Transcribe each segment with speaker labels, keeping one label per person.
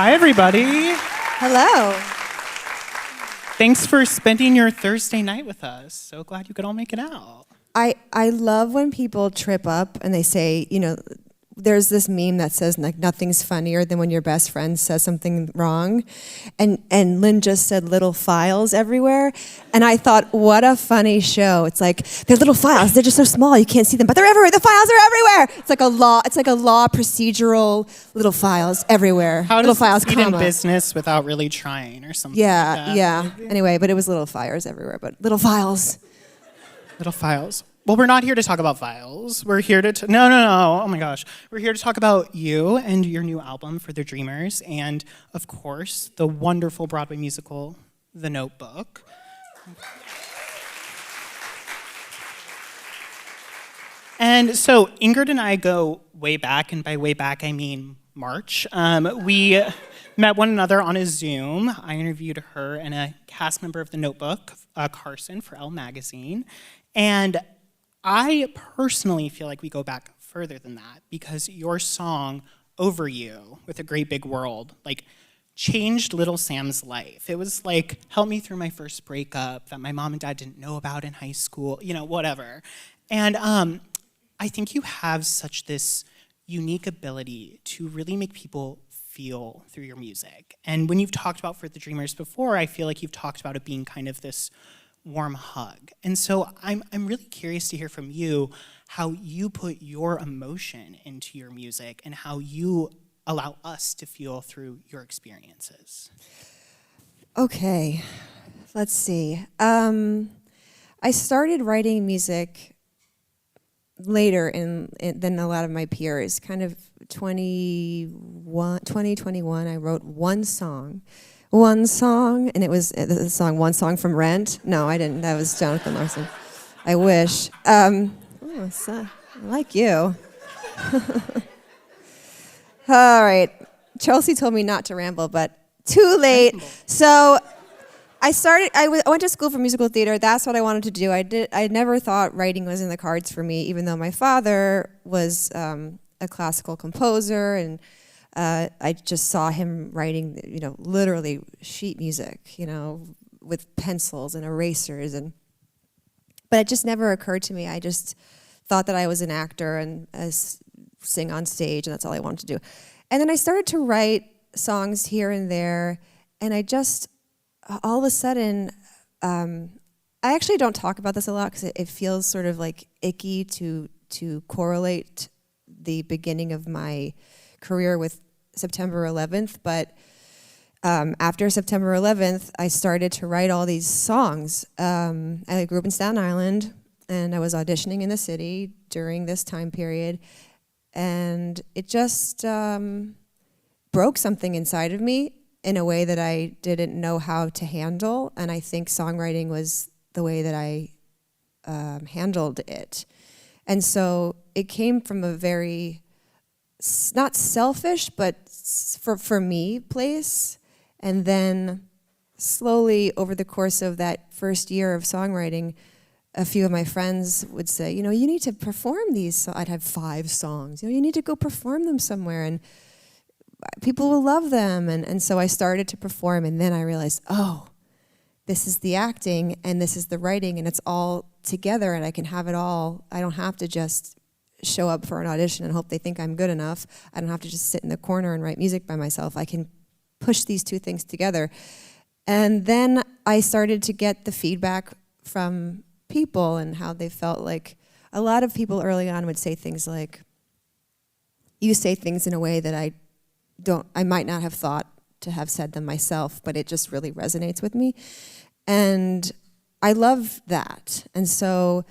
Speaker 1: Hi, everybody.
Speaker 2: Hello.
Speaker 1: Thanks for spending your Thursday night with us. So glad you could all make it out.
Speaker 2: I love when people trip up and they say, there's this meme that says like nothing's funnier than when your best friend says something wrong. And Lynn just said little files everywhere. And I thought, what a funny show. It's like, they're little files, they're just so small, you can't see them, but they're everywhere, the files are everywhere. It's like a law procedural little files everywhere.
Speaker 1: How
Speaker 2: little
Speaker 1: does
Speaker 2: files,
Speaker 1: succeed in business without really trying or something like that?
Speaker 2: Yeah. Anyway, but it was little fires everywhere, but little files.
Speaker 1: Little files. Well, we're not here to talk about files. We're here to no. Oh my gosh. We're here to talk about you and your new album For the Dreamers, and of course, the wonderful Broadway musical, The Notebook. And so Ingrid and I go way back, and by way back I mean March. We met one another on a Zoom. I interviewed her and a cast member of The Notebook, Carson, for ELLE magazine. And I personally feel like we go back further than that because your song, Over You, with A Great Big World, changed little Sam's life. It was like, help me through my first breakup that my mom and dad didn't know about in high school, whatever. And I think you have such this unique ability to really make people feel through your music. And when you've talked about For the Dreamers before, I feel like you've talked about it being kind of this warm hug. And so I'm really curious to hear from you how you put your emotion into your music and how you allow us to feel through your experiences.
Speaker 2: Okay, let's see. I started writing music later than a lot of my peers. Kind of 2021, I wrote one song, and it was the song One Song from Rent. No, I didn't. That was Jonathan Larson. I wish. I like you. All right. Chelsea told me not to ramble, but too late. So I went to school for musical theater. That's what I wanted to do. I never thought writing was in the cards for me, even though my father was a classical composer, and I just saw him writing, literally sheet music, with pencils and erasers, but it just never occurred to me. I just thought that I was an actor and sing on stage, and that's all I wanted to do. And then I started to write songs here and there, and I just, all of a sudden, I actually don't talk about this a lot because it feels sort of like icky to correlate the beginning of my career with September 11th, but after September 11th, I started to write all these songs. I grew up in Staten Island, and I was auditioning in the city during this time period, and it just broke something inside of me in a way that I didn't know how to handle, and I think songwriting was the way that I handled it. And so it came from a very, not selfish, but for me place. And then slowly over the course of that first year of songwriting, a few of my friends would say, you need to perform these. So I'd have 5 songs. You need to go perform them somewhere, and people will love them. And so I started to perform, and then I realized, oh, this is the acting, and this is the writing, and it's all together, and I can have it all. I don't have to just show up for an audition and hope they think I'm good enough. I don't have to just sit in the corner and write music by myself. I can push these two things together. And then I started to get the feedback from people and how they felt. Like a lot of people early on would say things like, you say things in a way that I might not have thought to have said them myself, but it just really resonates with me. And I love that. And so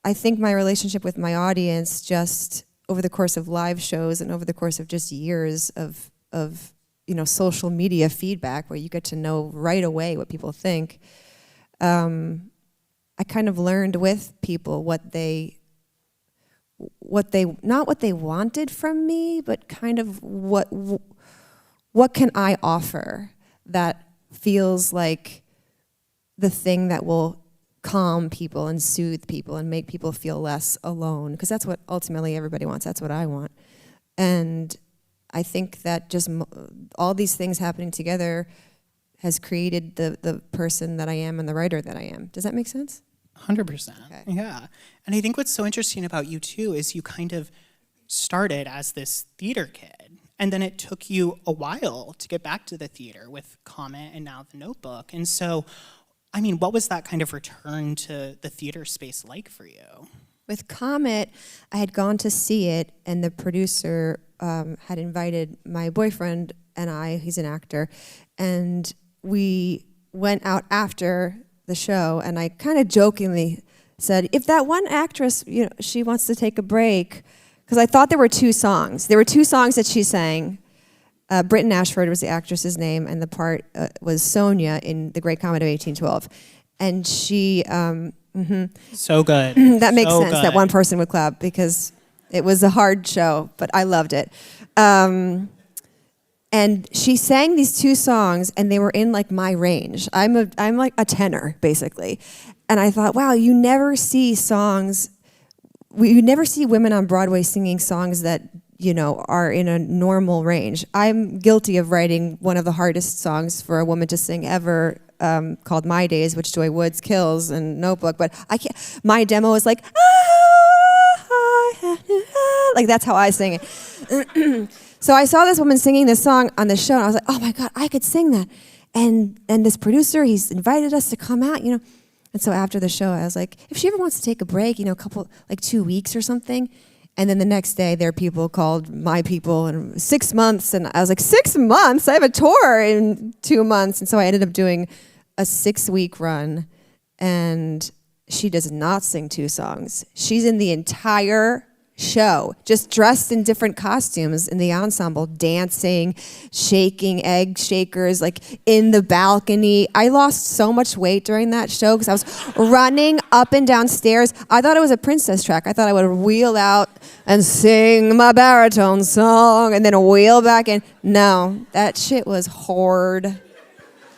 Speaker 2: I think my relationship with my audience, just over the course of live shows and over the course of just years of social media feedback, where you get to know right away what people think, I kind of learned with people what they not what they wanted from me, but kind of what can I offer that feels like the thing that will calm people and soothe people and make people feel less alone, because that's what ultimately everybody wants. That's what I want. And I think that just all these things happening together has created the person that I am and the writer that I am. Does that make sense?
Speaker 1: 100%.
Speaker 2: Okay.
Speaker 1: Yeah. And I think what's so interesting about you too is you kind of started as this theater kid, and then it took you a while to get back to the theater with Comet and now The Notebook. And so, I mean, what was that kind of return to the theater space like for you?
Speaker 2: With Comet, I had gone to see it, and the producer had invited my boyfriend and I, he's an actor, and we went out after the show, and I kind of jokingly said, if that one actress, she wants to take a break, because I thought there were two songs. There were two songs that she sang. Britton Ashford was the actress's name, and the part was Sonia in The Great Comet of 1812. And she...
Speaker 1: So good.
Speaker 2: That makes
Speaker 1: so
Speaker 2: sense
Speaker 1: good.
Speaker 2: that one person would clap, because it was a hard show, but I loved it. And she sang these two songs, and they were in like my range. I'm like a tenor, basically. And I thought, wow, you never see songs... You never see women on Broadway singing songs that, are in a normal range. I'm guilty of writing one of the hardest songs for a woman to sing ever, called My Days, which Joy Woods kills in Notebook, but I can't. My demo is like, like that's how I sing it. So I saw this woman singing this song on the show, and I was like, oh my God, I could sing that. And this producer, he's invited us to come out, And so after the show, I was like, if she ever wants to take a break, a couple, like 2 weeks or something. And then the next day, there are people called my people, and 6 months. And I was like, 6 months? I have a tour in 2 months. And so I ended up doing a 6-week run. And she does not sing two songs. She's in the entire show, just dressed in different costumes in the ensemble, dancing, shaking egg shakers, like in the balcony. I lost so much weight during that show because I was running up and down stairs. I thought it was a princess track. I thought I would wheel out and sing my baritone song and then wheel back in. No, that shit was hard.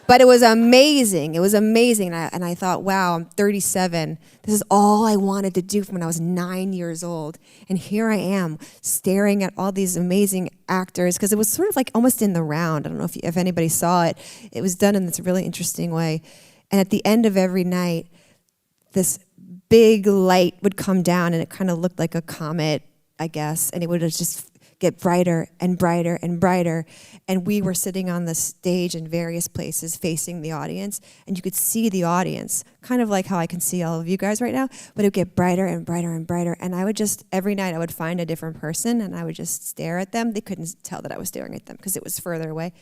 Speaker 2: But it was amazing. It was amazing. And I thought, wow, I'm 37. This is all I wanted to do from when I was 9 years old. And here I am staring at all these amazing actors, because it was sort of like almost in the round. I don't know if anybody saw it. It was done in this really interesting way. And at the end of every night, this big light would come down, and it kind of looked like a comet, I guess. And it would just get brighter and brighter and brighter. And we were sitting on the stage in various places facing the audience, and you could see the audience, kind of like how I can see all of you guys right now, but it would get brighter and brighter and brighter. And I would just, every night I would find a different person, and I would just stare at them. They couldn't tell that I was staring at them because it was further away.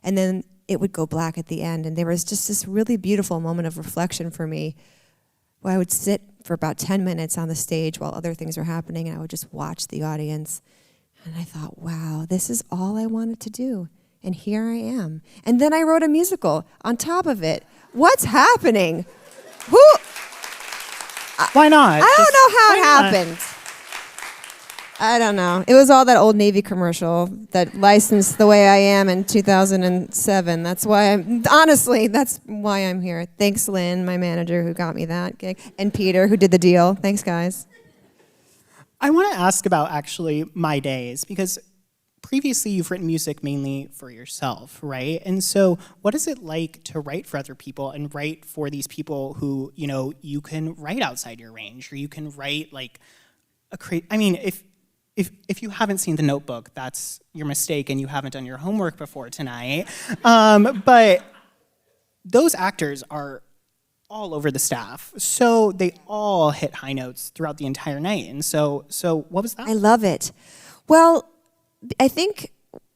Speaker 2: And then it would go black at the end, and there was just this really beautiful moment of reflection for me, where I would sit for about 10 minutes on the stage while other things were happening, and I would just watch the audience. And I thought, wow, this is all I wanted to do. And here I am. And then I wrote a musical on top of it. What's happening?
Speaker 1: Why not?
Speaker 2: I don't know how it happened. I don't know. It was all that Old Navy commercial that licensed The Way I Am in 2007. That's why that's why I'm here. Thanks, Lynn, my manager, who got me that gig, and Peter, who did the deal. Thanks, guys.
Speaker 1: I want to ask about actually My Days, because previously you've written music mainly for yourself, right? And so what is it like to write for other people and write for these people who, you can write outside your range, or you can write like if you haven't seen The Notebook, that's your mistake and you haven't done your homework before tonight. But those actors are all over the staff. So they all hit high notes throughout the entire night. And so what was that?
Speaker 2: I love it. Well, I think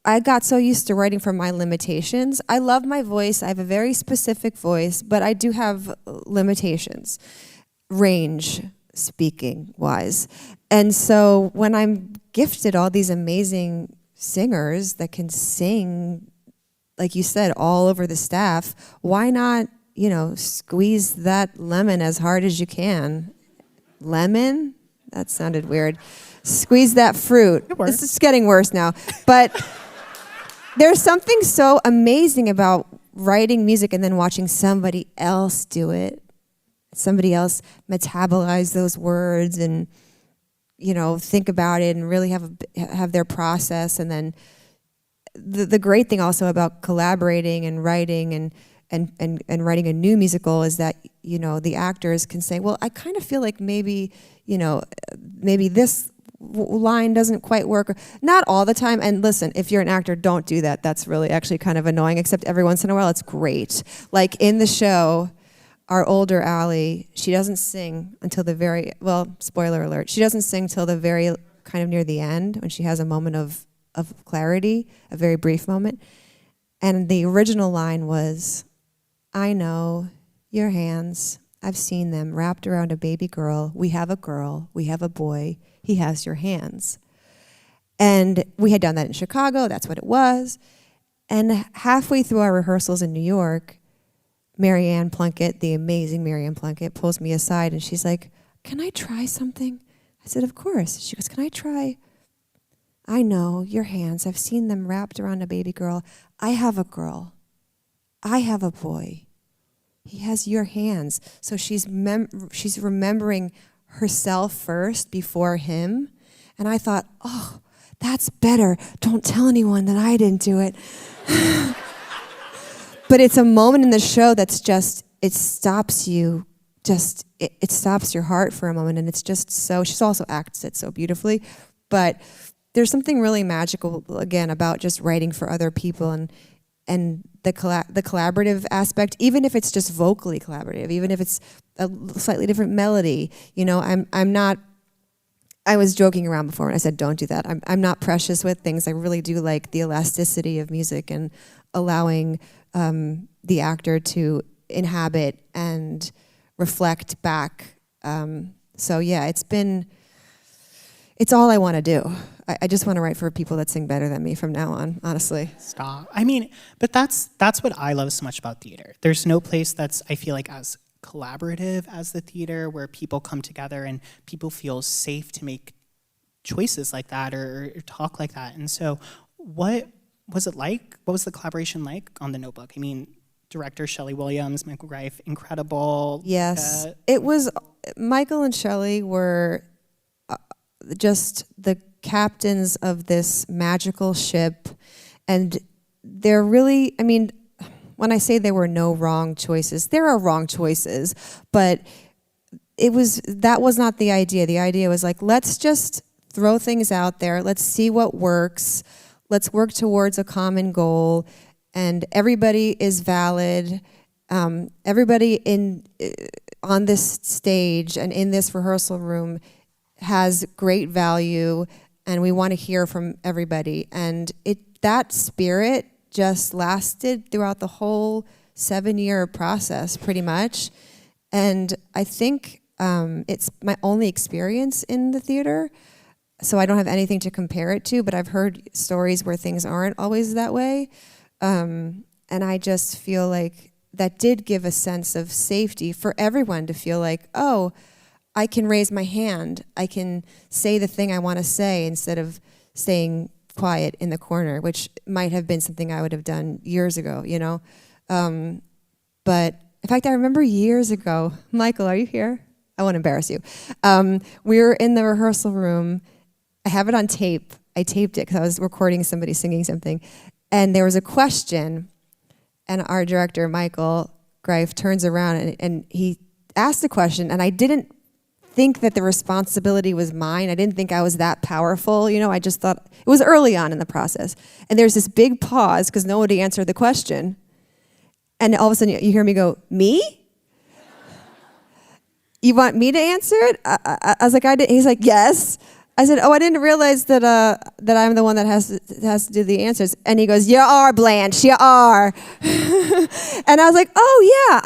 Speaker 2: I got so used to writing from my limitations. I love my voice. I have a very specific voice, but I do have limitations, range speaking wise. And so when I'm gifted all these amazing singers that can sing, like you said, all over the staff, why not squeeze that lemon as hard as you can. Lemon? That sounded weird. Squeeze that fruit. This is getting worse now. But there's something so amazing about writing music and then watching somebody else do it. Somebody else metabolize those words and, think about it and really have their process, and then the great thing also about collaborating and writing and writing a new musical is that, you know, the actors can say, well, I kind of feel like maybe, you know, maybe this line doesn't quite work. Not all the time. And listen, if you're an actor, don't do that. That's really actually kind of annoying, except every once in a while it's great. Like in the show, our older ELLE, she doesn't sing until the very, well, spoiler alert, she doesn't sing till the very kind of near the end when she has a moment of clarity, a very brief moment. And the original line was, I know your hands, I've seen them wrapped around a baby girl. We have a boy, he has your hands. And we had done that in Chicago, that's what it was. And halfway through our rehearsals in New York, Marianne Plunkett, the amazing Marianne Plunkett, pulls me aside and she's like, can I try something? I said, of course. She goes, can I try? I know your hands, I've seen them wrapped around a baby girl. I have a girl. I have a boy. He has your hands. So she's remembering herself first before him. And I thought, oh, that's better. Don't tell anyone that I didn't do it. But it's a moment in the show that's just, it stops you, just, it stops your heart for a moment. And it's just so, she's also acts it so beautifully. But there's something really magical, again, about just writing for other people and the collaborative aspect, even if it's just vocally collaborative, even if it's a slightly different melody. You know, I'm not, I was joking around before when I said don't do that. I'm not precious with things. I really do like the elasticity of music and allowing the actor to inhabit and reflect back. So yeah, it's all I want to do. I just want to write for people that sing better than me from now on, honestly.
Speaker 1: Stop. I mean, but that's what I love so much about theater. There's no place that's, I feel like, as collaborative as the theater, where people come together and people feel safe to make choices like that or talk like that. And so what was it like? What was the collaboration like on The Notebook? I mean, director Shelley Williams, Michael Greif, incredible.
Speaker 2: Yes, it was, Michael and Shelley were just the captains of this magical ship, and they're really, I mean, when I say there were no wrong choices, there are wrong choices, but that was not the idea. The idea was like, let's just throw things out there, let's see what works, let's work towards a common goal, and everybody is valid. Everybody on this stage and in this rehearsal room has great value, and we want to hear from everybody. And that spirit just lasted throughout the whole 7-year process, pretty much. And I think it's my only experience in the theater, so I don't have anything to compare it to, but I've heard stories where things aren't always that way. And I just feel like that did give a sense of safety for everyone to feel like, oh, I can raise my hand. I can say the thing I want to say instead of staying quiet in the corner, which might have been something I would have done years ago, you know? But in fact, I remember years ago, Michael, are you here? I won't embarrass you. We were in the rehearsal room. I have it on tape. I taped it because I was recording somebody singing something. And there was a question, and our director, Michael Greif, turns around and he asked a question, and I didn't think that the responsibility was mine. I didn't think I was that powerful. You know, I just thought, it was early on in the process. And there's this big pause because nobody answered the question. And all of a sudden you hear me go, me? You want me to answer it? I was like, I did. He's like, yes. I said, oh, I didn't realize that I'm the one that has to do the answers. And he goes, you are, Blanche, you are. And I was like, oh yeah,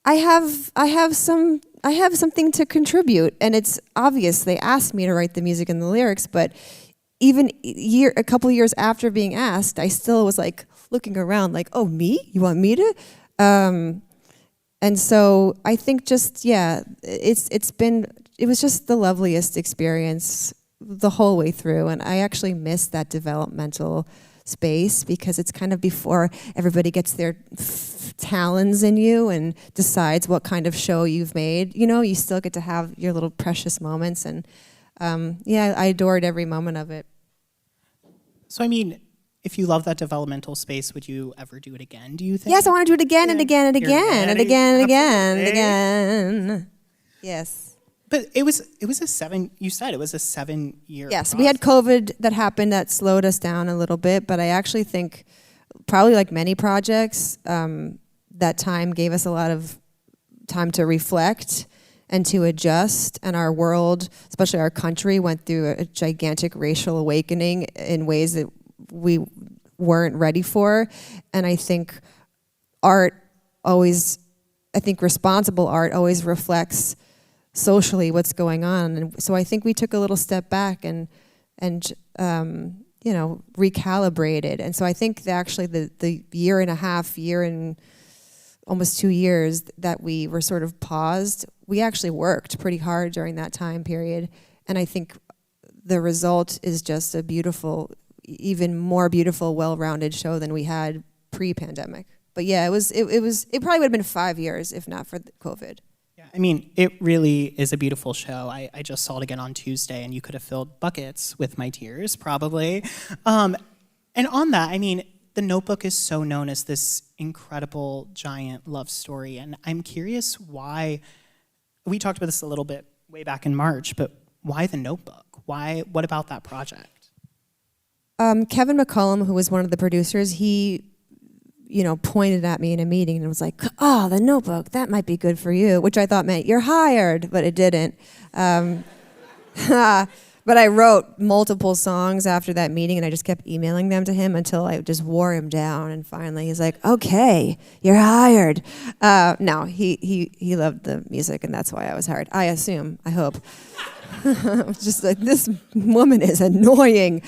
Speaker 2: I have something to contribute, and it's obvious they asked me to write the music and the lyrics, but even a couple years after being asked, I still was like looking around like, oh, me? You want me to? And so I think just, yeah, it was just the loveliest experience the whole way through, and I actually miss that developmental space because it's kind of before everybody gets their talons in you and decides what kind of show you've made. You know, you still get to have your little precious moments, and yeah, I adored every moment of it.
Speaker 1: So I mean, if you love that developmental space, would you ever do it again, do you think?
Speaker 2: Yes, I want to do it again and again and again and again and again and
Speaker 1: Absolutely.
Speaker 2: again. Yes.
Speaker 1: But it was a 7-year
Speaker 2: Yes, we had COVID that happened that slowed us down a little bit, but I actually think probably like many projects, that time gave us a lot of time to reflect and to adjust, and our world, especially our country, went through a gigantic racial awakening in ways that we weren't ready for. And I think responsible art always reflects socially what's going on. And so I think we took a little step back and recalibrated. And so I think that actually the year and almost 2 years that we were sort of paused, we actually worked pretty hard during that time period. And I think the result is just a beautiful, even more beautiful, well-rounded show than we had pre-pandemic. But yeah, it probably would have been 5 years if not for COVID.
Speaker 1: Yeah, I mean, it really is a beautiful show. I just saw it again on Tuesday, and you could have filled buckets with my tears, probably. And on that, I mean, The Notebook is so known as this incredible, giant love story, and I'm curious why, we talked about this a little bit way back in March, but why The Notebook? What about that project?
Speaker 2: Kevin McCollum, who was one of the producers, he pointed at me in a meeting and was like, "Oh, The Notebook, that might be good for you," which I thought meant you're hired, but it didn't. But I wrote multiple songs after that meeting, and I just kept emailing them to him until I just wore him down. And finally, he's like, "Okay, you're hired." No, he loved the music, and that's why I was hired. I assume. I hope. I was just like, this woman is annoying.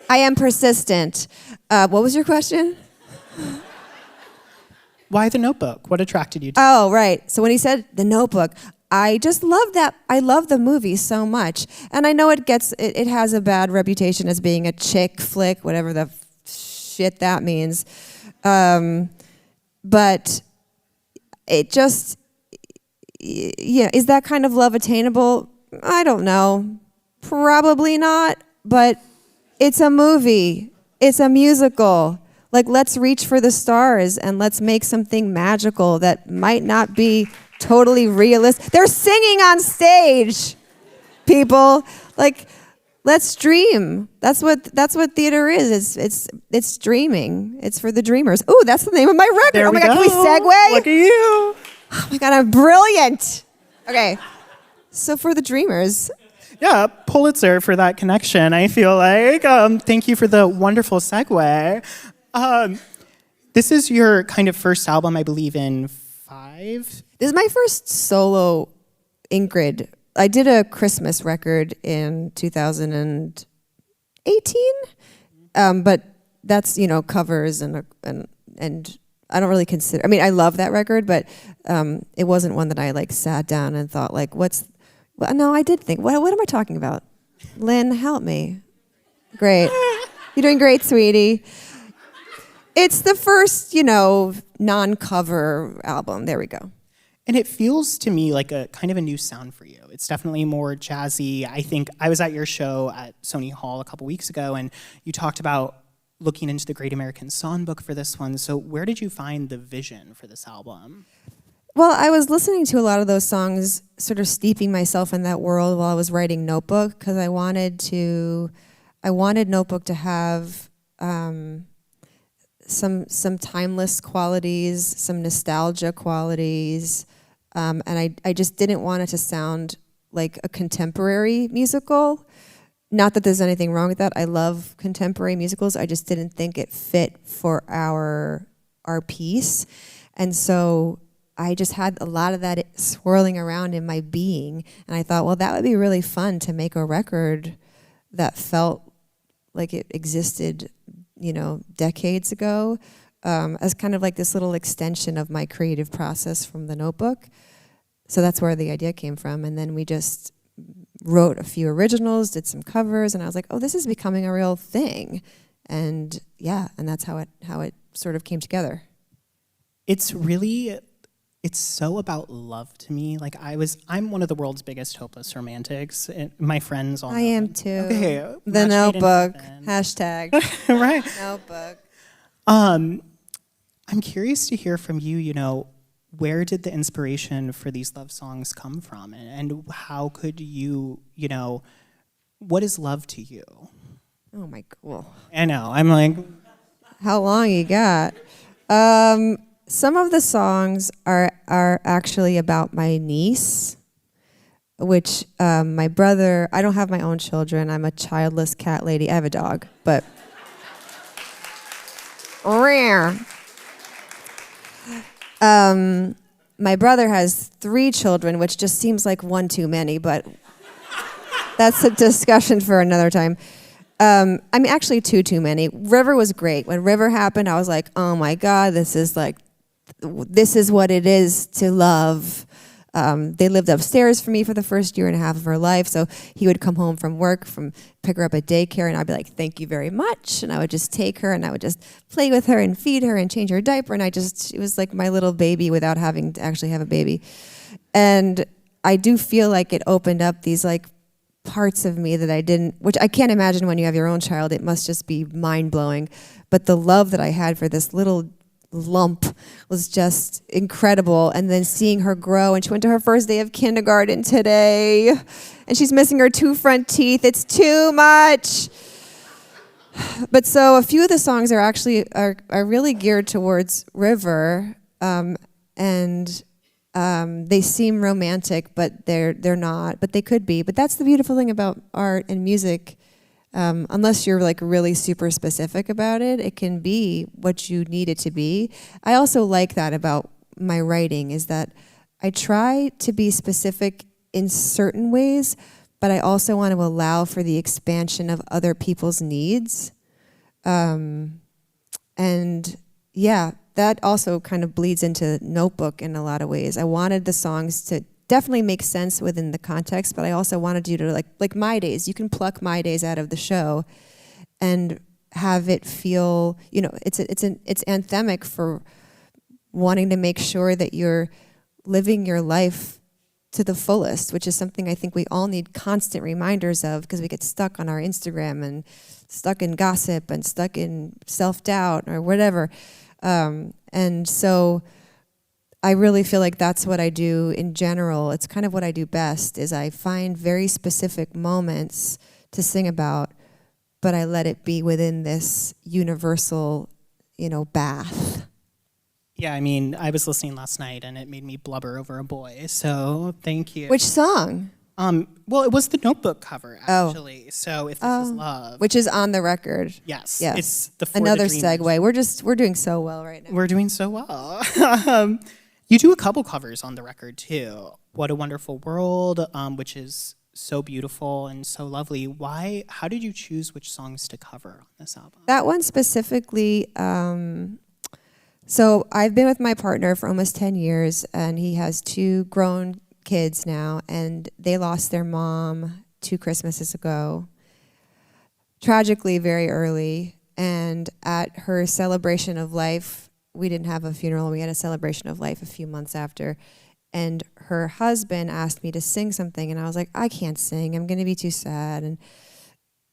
Speaker 2: I am persistent. What was your question?
Speaker 1: Why The Notebook? What attracted you to it?
Speaker 2: Oh, right. So when he said The Notebook, I just love that. I love the movie so much. And I know it has a bad reputation as being a chick flick, whatever the shit that means. But it just, is that kind of love attainable? I don't know. Probably not. But it's a movie. It's a musical. Like, let's reach for the stars and let's make something magical that might not be totally realistic. They're singing on stage, people. Like, let's dream. That's what theater is. It's dreaming. It's for the dreamers. Ooh, that's the name of my record.
Speaker 1: There
Speaker 2: oh my
Speaker 1: we
Speaker 2: God,
Speaker 1: go.
Speaker 2: can we segue?
Speaker 1: Look at you.
Speaker 2: Oh my God, I'm brilliant. Okay, so for the dreamers.
Speaker 1: Yeah, Pulitzer for that connection, I feel like. Thank you for the wonderful segue. This is your kind of first album, I believe, in 5?
Speaker 2: This is my first solo Ingrid. I did a Christmas record in 2018, but that's covers and I don't really consider. I mean, I love that record, but it wasn't one that I like sat down and thought like, no, I did think. What am I talking about? Lynn, help me. Great, you're doing great, sweetie. It's the first, non-cover album. There we go.
Speaker 1: And it feels to me like a kind of a new sound for you. It's definitely more jazzy. I think I was at your show at Sony Hall a couple weeks ago, and you talked about looking into the Great American Songbook for this one. So where did you find the vision for this album?
Speaker 2: Well, I was listening to a lot of those songs, sort of steeping myself in that world while I was writing Notebook, because I wanted Notebook to have some timeless qualities, some nostalgia qualities, and I just didn't want it to sound like a contemporary musical. Not that there's anything wrong with that. I love contemporary musicals. I just didn't think it fit for our piece, and so I just had a lot of that swirling around in my being, and I thought, well, that would be really fun to make a record that felt like it existed, decades ago, as kind of like this little extension of my creative process from the Notebook. So that's where the idea came from, and then we just wrote a few originals, did some covers, and I was like, oh, this is becoming a real thing, and yeah, and that's how it sort of came together.
Speaker 1: It's really it's so about love to me. Like I'm one of the world's biggest hopeless romantics. My friends all know
Speaker 2: I am
Speaker 1: that.
Speaker 2: too.
Speaker 1: Okay,
Speaker 2: The
Speaker 1: match made in
Speaker 2: Notebook.
Speaker 1: heaven.
Speaker 2: Hashtag
Speaker 1: Right.
Speaker 2: Notebook.
Speaker 1: I'm curious to hear from you, where did the inspiration for these love songs come from? And how could you, what is love to you?
Speaker 2: Oh my cool.
Speaker 1: I know, I'm like,
Speaker 2: How long you got? Some of the songs are actually about my niece, which my brother, I don't have my own children. I'm a childless cat lady. I have a dog, but rare. My brother has 3 children, which just seems like one too many, but that's a discussion for another time. I mean, actually 2 too many. River was great. When River happened, I was like, oh my God, this is what it is to love. They lived upstairs for me for the first year and a half of her life. So he would come home from work, pick her up at daycare, and I'd be like, thank you very much. And I would just take her and I would just play with her and feed her and change her diaper. And it was like my little baby without having to actually have a baby. And I do feel like it opened up these like parts of me that I didn't, which I can't imagine when you have your own child. It must just be mind-blowing. But the love that I had for this little lump was just incredible. And then seeing her grow, and she went to her first day of kindergarten today, and she's missing her 2 front teeth. It's too much. But so a few of the songs are actually are really geared towards River, and they seem romantic, but they're not. But they could be. But that's the beautiful thing about art and music. Unless you're like really super specific about it, it can be what you need it to be. I also like that about my writing, is that I try to be specific in certain ways, but I also want to allow for the expansion of other people's needs. And yeah, that also kind of bleeds into Notebook in a lot of ways. I wanted the songs to definitely make sense within the context, but I also wanted you to like My Days. You can pluck My Days out of the show and have it feel, it's anthemic for wanting to make sure that you're living your life to the fullest, which is something I think we all need constant reminders of, because we get stuck on our Instagram and stuck in gossip and stuck in self-doubt or whatever. And so I really feel like that's what I do in general. It's kind of what I do best, is I find very specific moments to sing about, but I let it be within this universal, bath.
Speaker 1: yeah, I mean, I was listening last night and it made me blubber over a boy, so thank you.
Speaker 2: Which song?
Speaker 1: Well, it was the Notebook cover, actually. So If This Is Love.
Speaker 2: Which is on the record.
Speaker 1: Yes.
Speaker 2: Yes.
Speaker 1: It's the
Speaker 2: Another
Speaker 1: For the Dreamers.
Speaker 2: segue. We're doing so well right now.
Speaker 1: We're doing so well. You do a couple covers on the record, too. What a Wonderful World, which is so beautiful and so lovely. How did you choose which songs to cover on this album?
Speaker 2: That one specifically, so I've been with my partner for almost 10 years, and he has 2 grown kids now, and they lost their mom 2 Christmases ago, tragically very early. And at her celebration of life, we didn't have a funeral, we had a celebration of life a few months after, and her husband asked me to sing something, and I was like, I can't sing, I'm gonna be too sad. And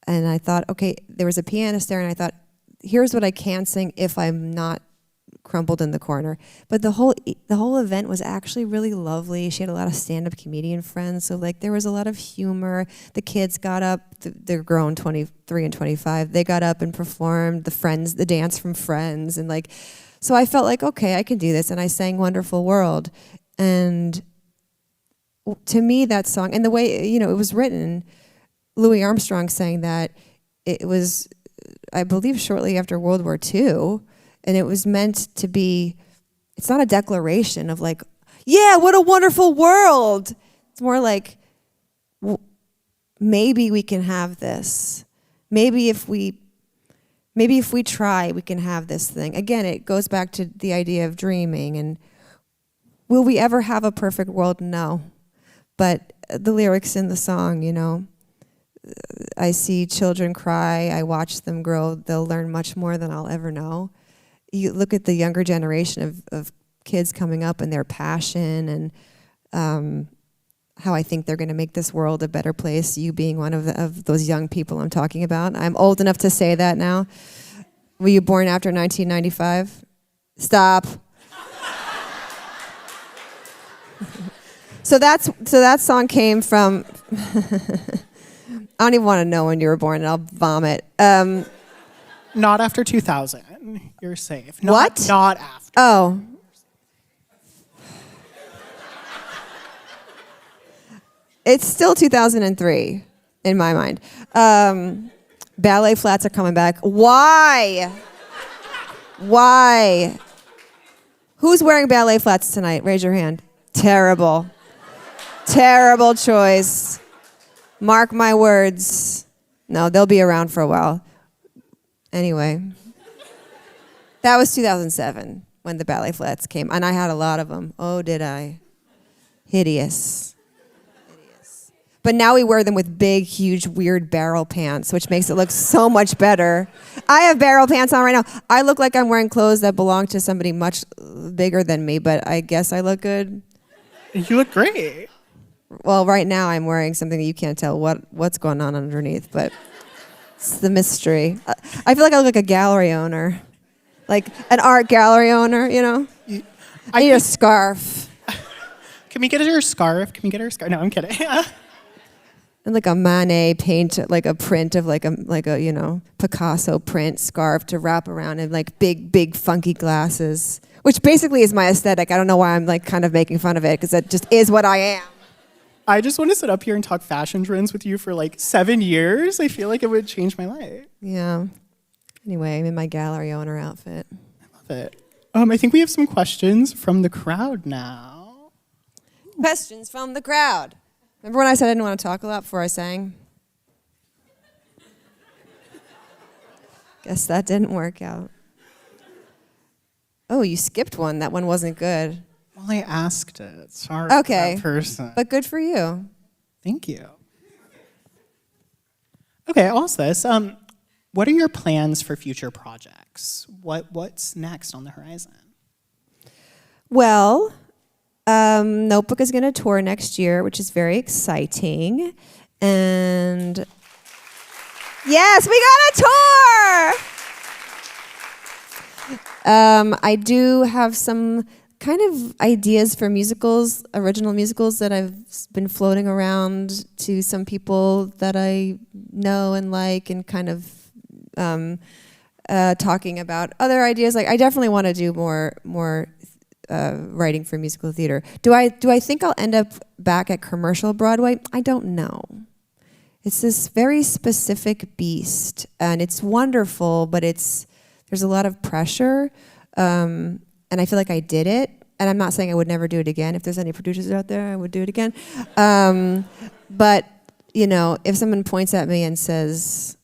Speaker 2: I thought, okay, there was a pianist there, and I thought, here's what I can sing if I'm not crumpled in the corner. But the whole event was actually really lovely. She had a lot of stand-up comedian friends, so like there was a lot of humor. The kids got up, they're grown, 23 and 25. They got up and performed the dance from Friends, and like, so I felt like, okay, I can do this, and I sang Wonderful World. And to me, that song, and the way, it was written, Louis Armstrong sang that. It was, I believe, shortly after World War II. And it was meant to be, it's not a declaration of like, yeah, what a wonderful world. It's more like, maybe we can have this. Maybe if we try, we can have this thing. Again, it goes back to the idea of dreaming. And will we ever have a perfect world? No. But the lyrics in the song, I see children cry, I watch them grow, they'll learn much more than I'll ever know. You look at the younger generation of kids coming up and their passion and how I think they're going to make this world a better place, you being one of those young people I'm talking about. I'm old enough to say that now. Were you born after 1995? Stop. So that song came from, I don't even want to know when you were born, and I'll vomit.
Speaker 1: Not after 2000. You're safe.
Speaker 2: What?
Speaker 1: Not after.
Speaker 2: Oh. It's still 2003 in my mind. Ballet flats are coming back. Why? Why? Who's wearing ballet flats tonight? Raise your hand. Terrible. Terrible choice. Mark my words. No, they'll be around for a while. Anyway. That was 2007 when the ballet flats came, and I had a lot of them. Oh, did I? Hideous. But now we wear them with big, huge, weird barrel pants, which makes it look so much better. I have barrel pants on right now. I look like I'm wearing clothes that belong to somebody much bigger than me, but I guess I look good.
Speaker 1: You look great.
Speaker 2: Well, right now I'm wearing something that you can't tell what's going on underneath, but it's the mystery. I feel like I look like a gallery owner, like an art gallery owner, you know? I need a scarf.
Speaker 1: Can we get her a scarf? Can we get her a scarf? No, I'm kidding.
Speaker 2: And like a Manet paint, like a print of like a you know, Picasso print scarf to wrap around, and like big funky glasses, which basically is my aesthetic. I don't know why I'm like kind of making fun of it, because that just is what I am.
Speaker 1: I just want to sit up here and talk fashion trends with you for like 7 years. I feel like it would change my life.
Speaker 2: Yeah. Anyway, I'm in my gallery owner outfit.
Speaker 1: I love it. I think we have some questions from the crowd now.
Speaker 2: Questions from the crowd. Remember when I said I didn't want to talk a lot before I sang? Guess that didn't work out. Oh, you skipped one. That one wasn't good.
Speaker 1: Well, I asked it. Sorry.
Speaker 2: Okay.
Speaker 1: That person.
Speaker 2: But good for you.
Speaker 1: Thank you. Okay, I'll ask this. What are your plans for future projects? What's next on the horizon?
Speaker 2: Well, Notebook is going to tour next year, which is very exciting. And yes, we got a tour! I do have some kind of ideas for musicals, original musicals that I've been floating around to some people that I know and like, and kind of talking about other ideas. Like, I definitely want to do more writing for musical theater. Do I think I'll end up back at commercial Broadway? I don't know. It's this very specific beast, and it's wonderful, but there's a lot of pressure, and I feel like I did it. And I'm not saying I would never do it again. If there's any producers out there, I would do it again. But you know, if someone points at me and says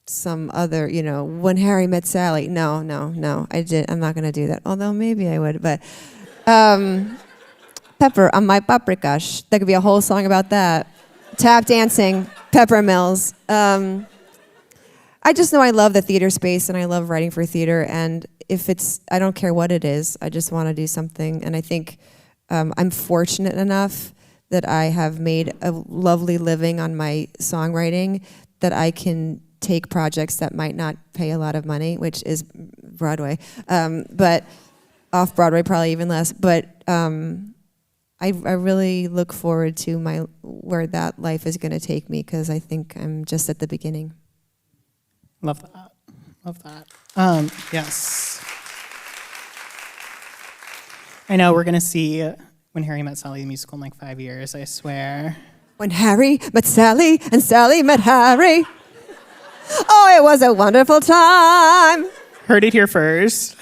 Speaker 2: some other, you know, when Harry met Sally, no, I'm not gonna do that. Although maybe I would, but Pepper on my paprikash. There could be a whole song about that. Tap dancing, Pepper Mills. I just know I love the theater space, and I love writing for theater, and I don't care what it is, I just want to do something. And I think I'm fortunate enough that I have made a lovely living on my songwriting, that I can take projects that might not pay a lot of money, which is Broadway, but off Broadway probably even less. But I really look forward to where that life is going to take me, because I think I'm just at the beginning.
Speaker 1: Love that. Love that. Yes. I know we're going to see When Harry Met Sally the musical in like 5 years, I swear.
Speaker 2: When Harry met Sally and Sally met Harry. Oh, it was a wonderful time.
Speaker 1: Heard it here first.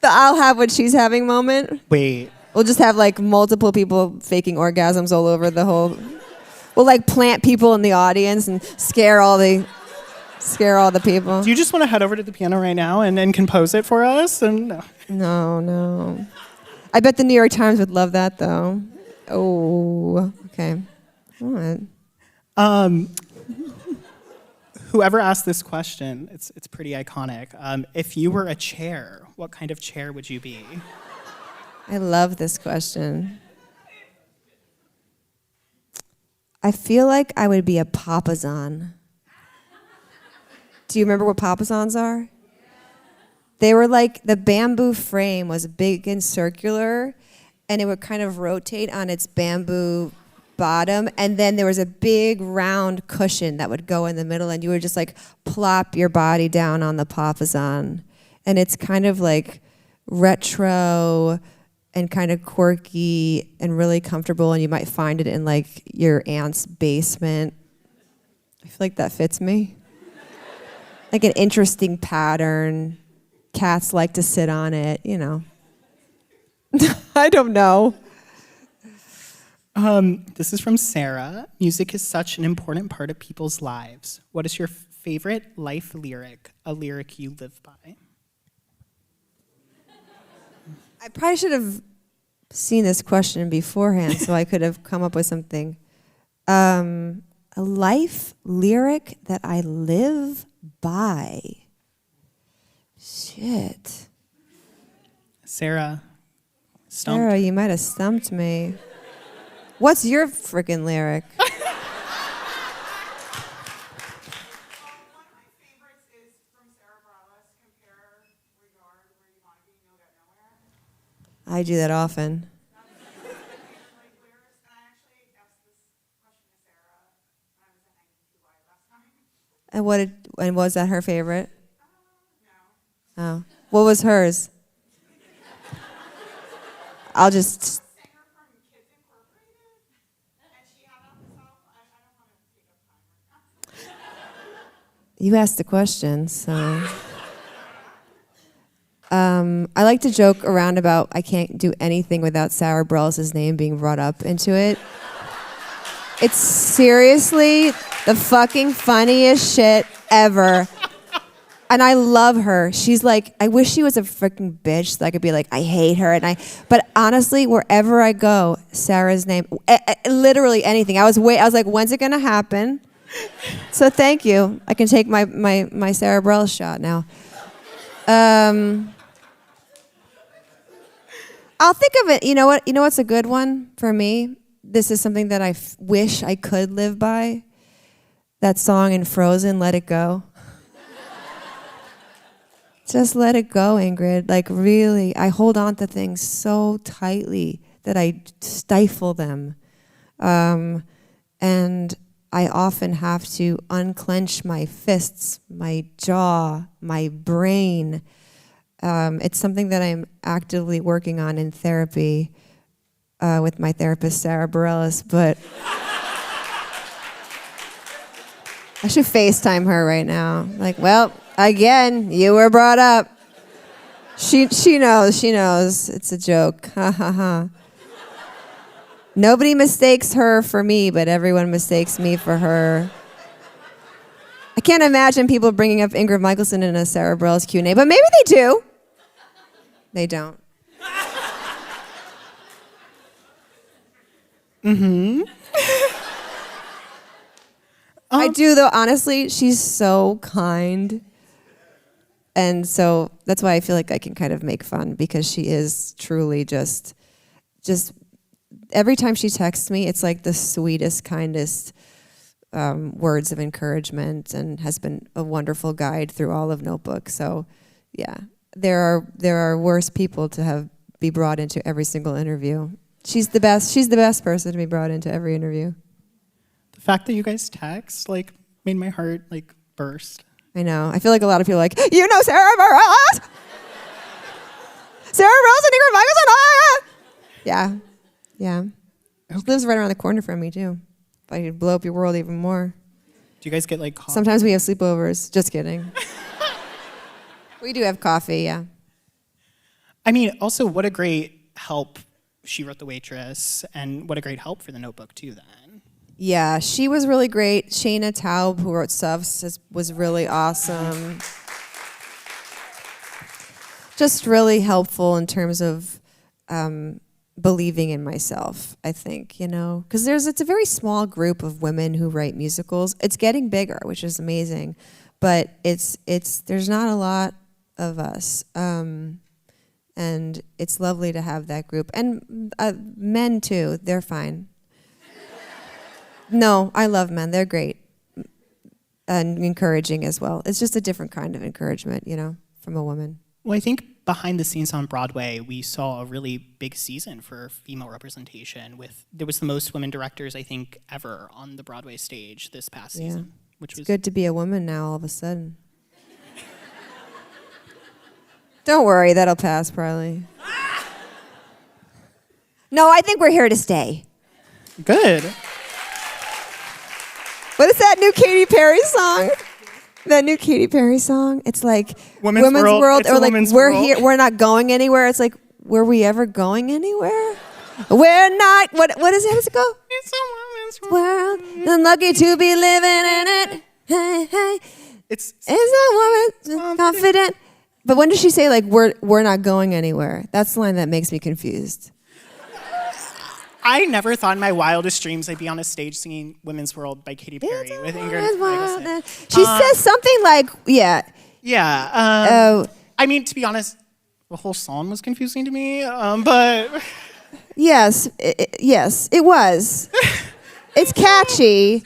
Speaker 2: The I'll have what she's having moment.
Speaker 1: Wait.
Speaker 2: We'll just have like multiple people faking orgasms all over the whole. We'll like plant people in the audience and scare all the people.
Speaker 1: Do you just want to head over to the piano right now and compose it for us? And
Speaker 2: No. I bet the New York Times would love that, though. Oh, okay. What?
Speaker 1: whoever asked this question, it's pretty iconic. If you were a chair, what kind of chair would you be?
Speaker 2: I love this question. I feel like I would be a papasan. Do you remember what papasans are? They were like, the bamboo frame was big and circular, and it would kind of rotate on its bamboo bottom, and then there was a big round cushion that would go in the middle, and you would just like plop your body down on the papasan. And it's kind of like retro and kind of quirky and really comfortable, and you might find it in like your aunt's basement. I feel like that fits me. Like an interesting pattern. Cats like to sit on it, you know. I don't know.
Speaker 1: This is from Sarah. Music is such an important part of people's lives. What is your favorite life lyric, a lyric you live by?
Speaker 2: I probably should have seen this question beforehand so I could have come up with something. A life lyric that I live by. Shit.
Speaker 1: Sarah, stumped.
Speaker 2: Sarah, you might have stumped me. What's your freaking lyric? I do that often. And was that her favorite? Oh. What was hers? I'll just... You asked the question, so... I like to joke around about I can't do anything without Sarah Bareilles' name being brought up into it. It's seriously the fucking funniest shit ever. And I love her. She's like, I wish she was a freaking bitch so I could be like, I hate her. But honestly, wherever I go, Sarah's name, literally anything. I was like, when's it gonna happen? So thank you. I can take my Sarah Bareilles shot now. I'll think of it. You know what? You know what's a good one for me? This is something that I wish I could live by. That song in Frozen, Let It Go. Just let it go, Ingrid. Like really, I hold on to things so tightly that I stifle them. And I often have to unclench my fists, my jaw, my brain. It's something that I'm actively working on in therapy with my therapist, Sarah Bareilles, but I should FaceTime her right now. Like, well, again, you were brought up. She knows. It's a joke. Ha ha ha. Nobody mistakes her for me, but everyone mistakes me for her. I can't imagine people bringing up Ingrid Michaelson in a Sarah Bareilles Q&A, but maybe they do. They don't.
Speaker 1: Mm-hmm.
Speaker 2: I do, though, honestly. She's so kind. And so that's why I feel like I can kind of make fun, because she is truly just every time she texts me, it's like the sweetest, kindest words of encouragement, and has been a wonderful guide through all of Notebook. So, yeah, there are worse people to be brought into every single interview. She's the best. She's the best person to be brought into every interview.
Speaker 1: The fact that you guys text made my heart burst.
Speaker 2: I know. I feel like a lot of people are like, you know Sarah Bareilles? Sarah Bareilles and Ingrid Michaelson? Ah! Yeah. Yeah. She lives right around the corner from me, too. If I could blow up your world even more.
Speaker 1: Do you guys get coffee?
Speaker 2: Sometimes we have sleepovers. Just kidding. We do have coffee, yeah.
Speaker 1: I mean, also, what a great help she wrote The Waitress, and what a great help for the Notebook, too, then.
Speaker 2: Yeah, she was really great. Shayna Taub, who wrote Stuffs, was really awesome. Just really helpful in terms of believing in myself, I think, you know, because it's a very small group of women who write musicals. It's getting bigger, which is amazing, but there's not a lot of us, and it's lovely to have that group. And men too, they're fine. No, I love men, they're great and encouraging as well. It's just a different kind of encouragement, you know, from a woman.
Speaker 1: Well, I think behind the scenes on Broadway, we saw a really big season for female representation. There was the most women directors, I think, ever on the Broadway stage this past season. Which was
Speaker 2: good to be a woman now all of a sudden. Don't worry, that'll pass probably. No, I think we're here to stay.
Speaker 1: Good.
Speaker 2: What is that new Katy Perry song? That new Katy Perry song? It's like
Speaker 1: Women's World,
Speaker 2: or like
Speaker 1: Women's
Speaker 2: we're
Speaker 1: World.
Speaker 2: here, we're not going anywhere. It's like, were we ever going anywhere? We're not. What is it? How does it go?
Speaker 1: It's a woman's world.
Speaker 2: I'm lucky to be living in it. Hey, hey.
Speaker 1: It's
Speaker 2: a woman confident. But when does she say like we're not going anywhere? That's the line that makes me confused.
Speaker 1: I never thought in my wildest dreams I'd be on a stage singing Women's World by Katy Perry with Ingrid Michaelson.
Speaker 2: She says something like, yeah.
Speaker 1: Yeah. I mean, to be honest, the whole song was confusing to me, but...
Speaker 2: Yes, yes, it was. It's catchy.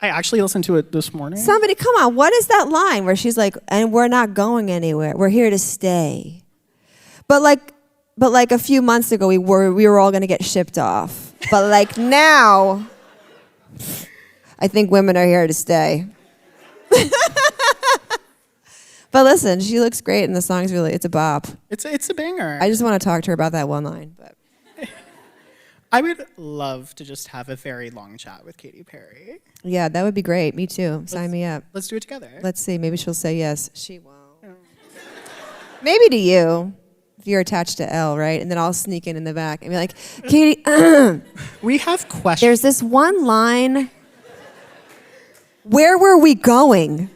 Speaker 1: I actually listened to it this morning.
Speaker 2: Somebody, come on, what is that line where she's like, and we're not going anywhere, we're here to stay. But like a few months ago, we were all gonna get shipped off. But like now, I think women are here to stay. But listen, she looks great, and the song's it's a bop.
Speaker 1: It's a banger.
Speaker 2: I just want to talk to her about that one line. But
Speaker 1: I would love to just have a very long chat with Katy Perry.
Speaker 2: Yeah, that would be great. Me too. Sign me up.
Speaker 1: Let's do it together.
Speaker 2: Let's see. Maybe she'll say yes. She won't. Maybe to you. You're attached to ELLE, right? And then I'll sneak in the back and be like, Katie,
Speaker 1: we have questions.
Speaker 2: There's this one line. Where were we going?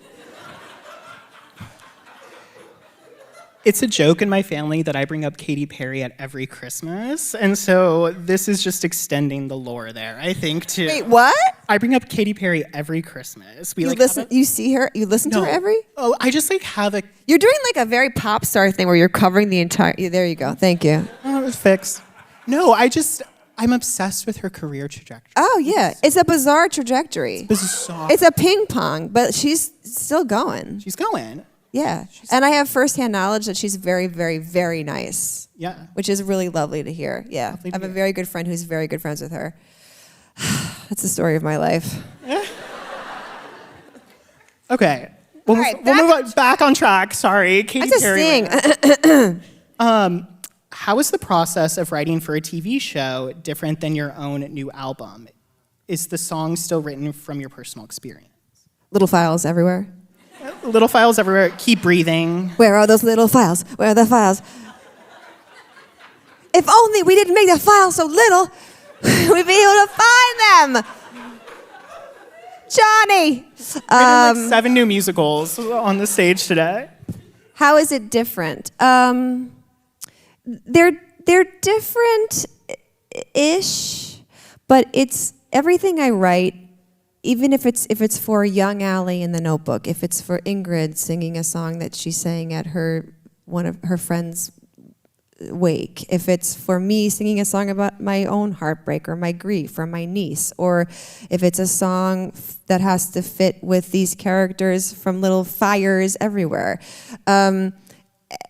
Speaker 1: It's a joke in my family that I bring up Katy Perry at every Christmas, and so this is just extending the lore there, I think, too.
Speaker 2: Wait, what?
Speaker 1: I bring up Katy Perry every Christmas.
Speaker 2: You see her? You listen to her every?
Speaker 1: Oh, I just have a...
Speaker 2: You're doing like a very pop star thing where you're covering the entire... There you go. Thank you.
Speaker 1: Oh, it was fixed. No, I'm obsessed with her career trajectory.
Speaker 2: Oh, yeah. It's a bizarre trajectory.
Speaker 1: Bizarre.
Speaker 2: It's a ping pong, but she's still going.
Speaker 1: She's going.
Speaker 2: Yeah. And I have firsthand knowledge that she's very, very, very nice.
Speaker 1: Yeah.
Speaker 2: Which is really lovely to hear. Yeah. I have a very good friend who's very good friends with her. That's the story of my life.
Speaker 1: Okay. We'll move back on track. Sorry. Katy Perry. How is the process of writing for a TV show different than your own new album? Is the song still written from your personal experience?
Speaker 2: Little files everywhere.
Speaker 1: Little files everywhere. Keep breathing.
Speaker 2: Where are those little files? Where are the files? If only we didn't make the file so little, we'd be able to find them. Johnny.
Speaker 1: Like 7 new musicals on the stage today.
Speaker 2: How is it different? They're different-ish, but it's everything I write. Even if it's for young ELLE in The Notebook, if it's for Ingrid singing a song that she sang at one of her friends' wake, if it's for me singing a song about my own heartbreak or my grief or my niece, or if it's a song that has to fit with these characters from Little Fires Everywhere.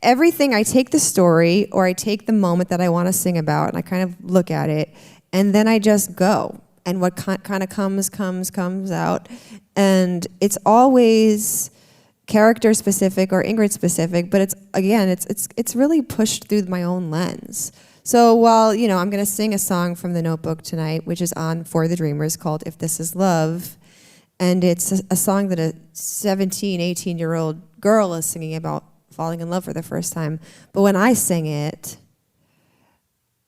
Speaker 2: Everything, I take the story or I take the moment that I want to sing about and I kind of look at it and then I just go. And what kind of comes out. And it's always character specific or Ingrid specific, but it's really pushed through my own lens. So while, I'm going to sing a song from The Notebook tonight, which is on For the Dreamers called If This Is Love, and it's a song that a 17, 18-year-old girl is singing about falling in love for the first time. But when I sing it,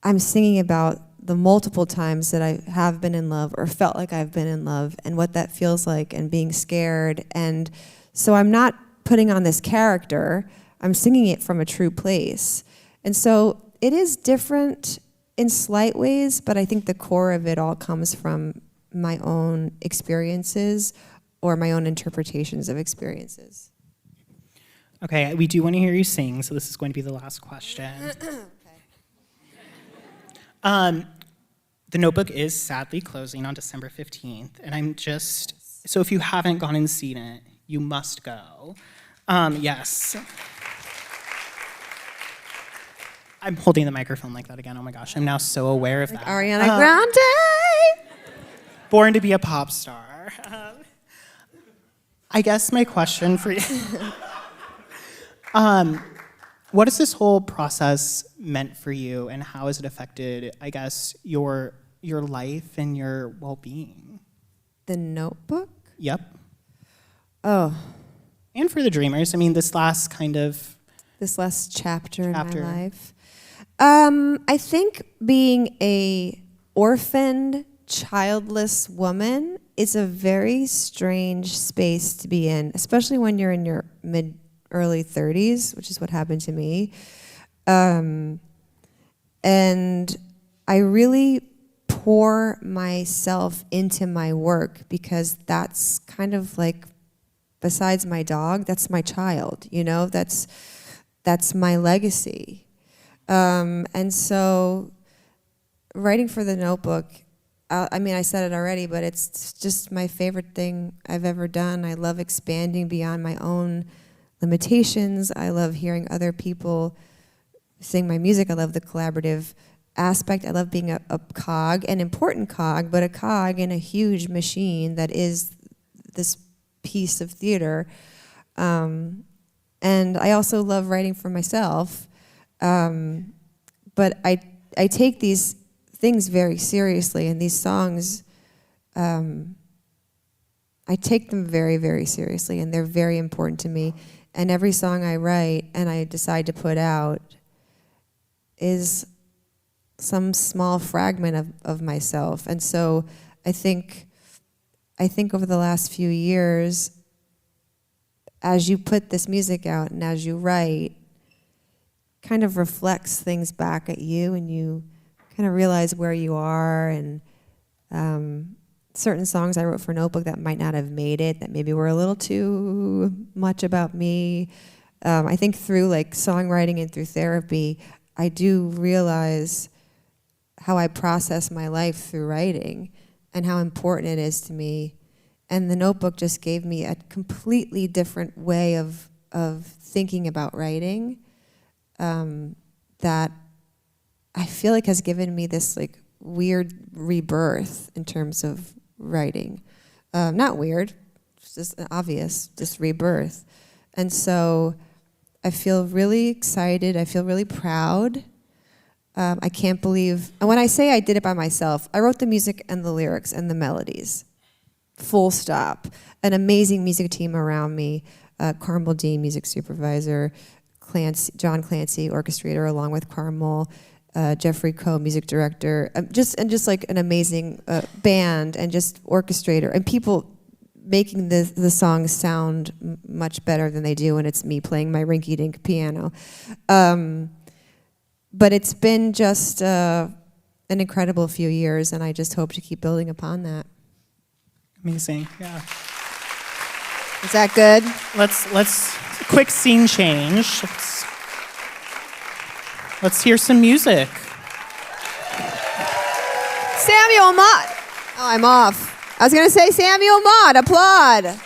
Speaker 2: I'm singing about the multiple times that I have been in love or felt like I've been in love and what that feels like and being scared. And so I'm not putting on this character, I'm singing it from a true place. And so it is different in slight ways, but I think the core of it all comes from my own experiences or my own interpretations of experiences.
Speaker 1: Okay, we do want to hear you sing, so this is going to be the last question. The Notebook is sadly closing on December 15th, and so if you haven't gone and seen it, you must go. Yes. I'm holding the microphone like that again. Oh my gosh, I'm now so aware of that.
Speaker 2: Ariana Grande!
Speaker 1: Born to be a pop star. I guess my question for you, what has this whole process meant for you, and how has it affected, I guess, your life and your well-being?
Speaker 2: The Notebook?
Speaker 1: Yep.
Speaker 2: Oh.
Speaker 1: And for the Dreamers, I mean, this last
Speaker 2: chapter in my life. I think being a orphaned, childless woman is a very strange space to be in, especially when you're in your early 30s, which is what happened to me. And I really pour myself into my work because that's kind of like, besides my dog, that's my child, that's my legacy. And so writing for the Notebook, I said it already, but it's just my favorite thing I've ever done. I love expanding beyond my own limitations. I love hearing other people sing my music. I love the collaborative aspect. I love being a cog, an important cog, but a cog in a huge machine that is this piece of theater. And I also love writing for myself. But I take these things very seriously, and these songs, I take them very, very seriously, and they're very important to me. And every song I write and I decide to put out is some small fragment of myself. And so I think over the last few years, as you put this music out and as you write, kind of reflects things back at you, and you kind of realize where you are, and certain songs I wrote for Notebook that might not have made it, that maybe were a little too much about me. I think through songwriting and through therapy, I do realize how I process my life through writing and how important it is to me. And the Notebook just gave me a completely different way of thinking about writing that I feel like has given me this weird rebirth in terms of writing. Not weird, it's just obvious, just rebirth. And so I feel really excited, I feel really proud. I can't believe, and when I say I did it by myself, I wrote the music and the lyrics and the melodies, full stop. An amazing music team around me, Carmel Dean, music supervisor, John Clancy, orchestrator, along with Carmel, Jeffrey Coe, music director, just an amazing band, and just orchestrator, and people making the songs sound much better than they do when it's me playing my rinky-dink piano. But it's been just an incredible few years, and I just hope to keep building upon that.
Speaker 1: Amazing, yeah.
Speaker 2: Is that good?
Speaker 1: Let's quick scene change. Let's hear some music.
Speaker 2: Samuel Maude. Oh, I'm off. I was going to say Samuel Maude. Applaud.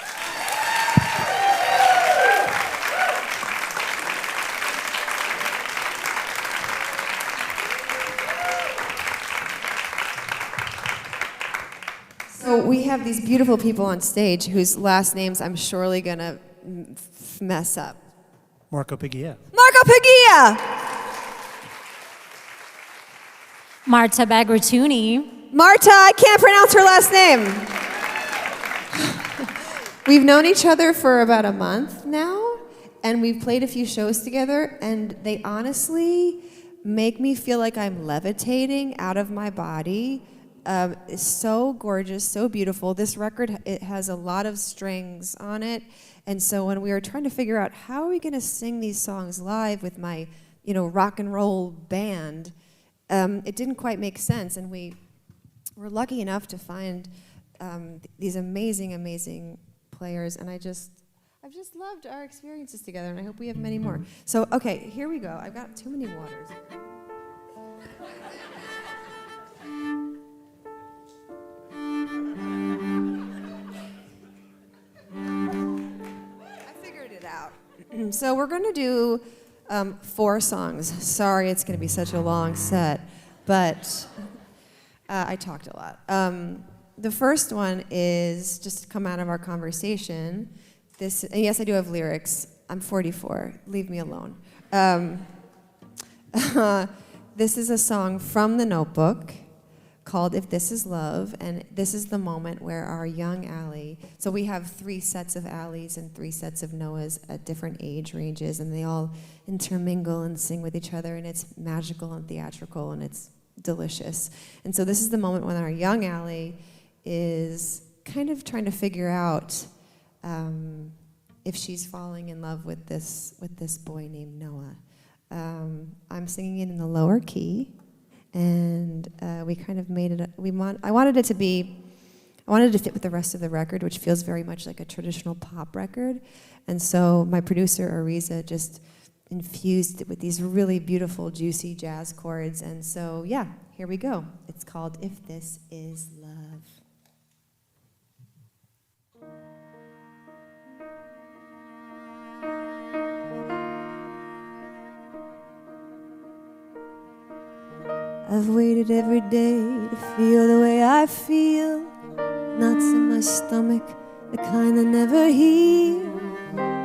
Speaker 2: So we have these beautiful people on stage whose last names I'm surely going to mess up.
Speaker 3: Marco Paglia.
Speaker 2: Marco Paglia!
Speaker 4: Marta Bagratuni.
Speaker 2: Marta, I can't pronounce her last name. We've known each other for about a month now, and we've played a few shows together, and they honestly make me feel like I'm levitating out of my body. It's so gorgeous, so beautiful. This record, it has a lot of strings on it, and so when we were trying to figure out how are we going to sing these songs live with my, rock and roll band, it didn't quite make sense, and we were lucky enough to find these amazing, amazing players, and I've just loved our experiences together, and I hope we have many more. So, okay, here we go. I've got too many waters. I figured it out. So we're going to do 4 songs. Sorry, it's going to be such a long set, but I talked a lot. The first one is just to come out of our conversation. And yes, I do have lyrics. I'm 44. Leave me alone. This is a song from The Notebook called If This Is Love, and this is the moment where our young ELLE, so we have 3 sets of ELLEs and 3 sets of Noahs at different age ranges, and they all intermingle and sing with each other, and it's magical and theatrical, and it's delicious. And so this is the moment when our young ELLE is kind of trying to figure out if she's falling in love with this boy named Noah. I'm singing it in the lower key, and we kind of made it. I wanted it to fit with the rest of the record, which feels very much like a traditional pop record. And so my producer Ariza just infused it with these really beautiful, juicy jazz chords. And so yeah, here we go. It's called If This Is Love. I've waited every day to feel the way I feel. Knots in my stomach, the kind that never heal.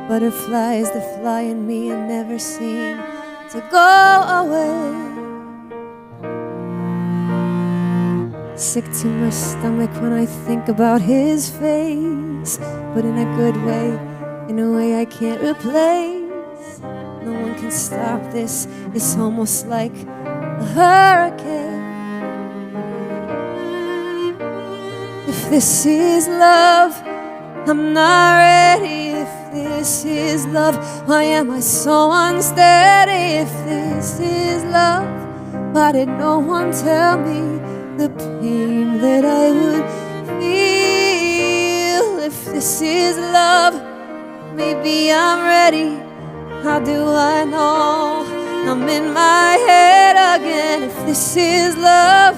Speaker 2: Butterflies that fly in me and never seem to go away. Sick to my stomach when I think about his face, but in a good way, in a way I can't replace. No one can stop this, it's almost like a hurricane. If this is love, I'm not ready. If this is love, why am I so unsteady? If this is love, why did no one tell me the pain that I would feel? If this is love, maybe I'm ready. How do I know? I'm in my head again. If this is love,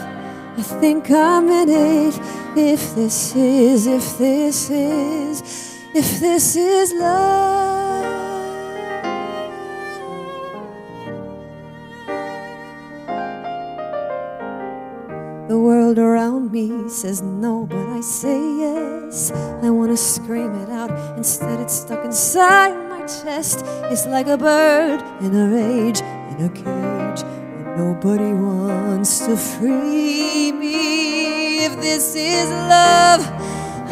Speaker 2: I think I'm in it. If this is love. The world around me says no, but I say yes. I wanna scream it out, instead it's stuck inside my chest. It's like a bird in a rage, in a cage, and nobody wants to free me. If this is love,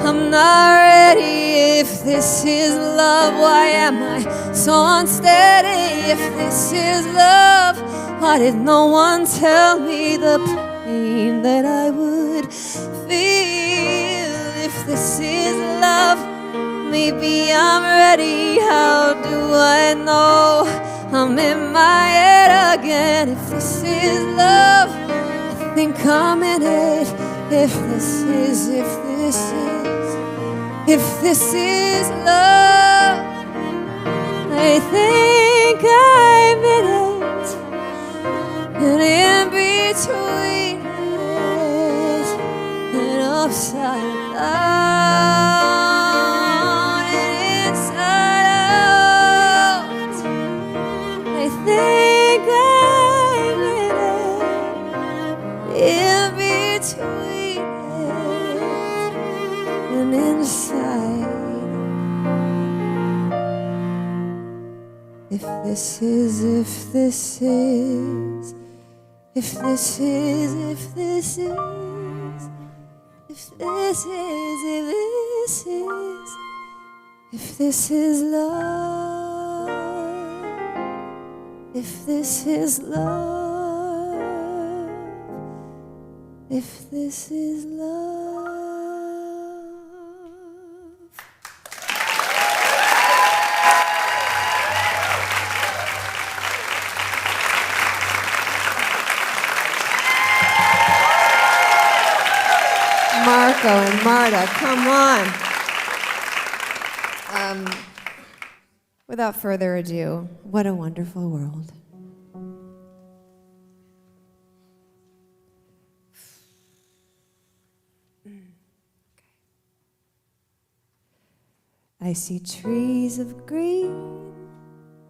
Speaker 2: I'm not ready. If this is love, why am I so unsteady? If this is love, why did no one tell me the pain that I would feel? If this is love, maybe I'm ready. How do I know? I'm in my head again. If this is love, I think I'm in it. If this is love, I think I'm in it. And in between it and upside down and inside out, I think I'm in it. In between it and inside. If this is love, if this is love, if this is love. Marco and Marta, come on. Without further ado, what a wonderful world. I see trees of green,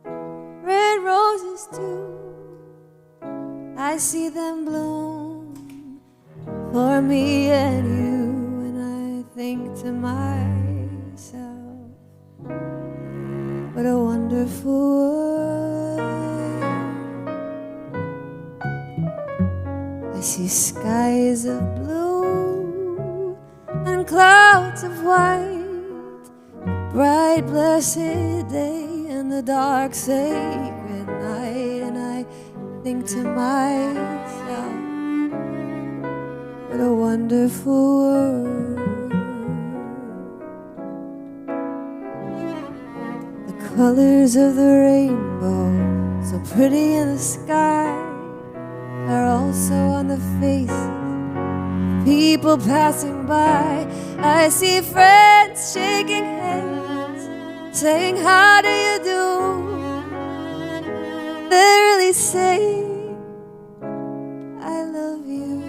Speaker 2: red roses too. I see them bloom for me and you, and I think to myself, what a wonderful world. I see skies of blue and clouds of white, bright blessed day and the dark sacred night, and I think to myself, what a wonderful world. The colors of the rainbow, so pretty in the sky, are also on the faces of people passing by. I see friends shaking hands, saying, how do you do? They're really saying, I love you.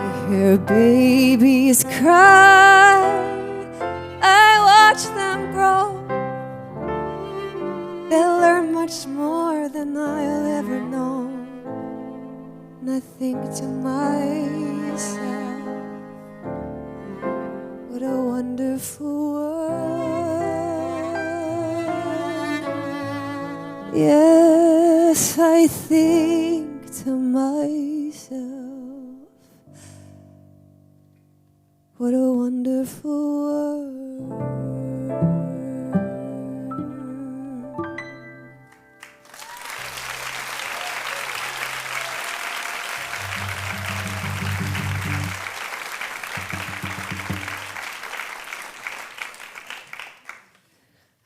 Speaker 2: I hear babies cry, I watch them grow. They'll learn much more than I'll ever know. And I think to myself, what a wonderful world. Yes, I think to myself, what a wonderful world.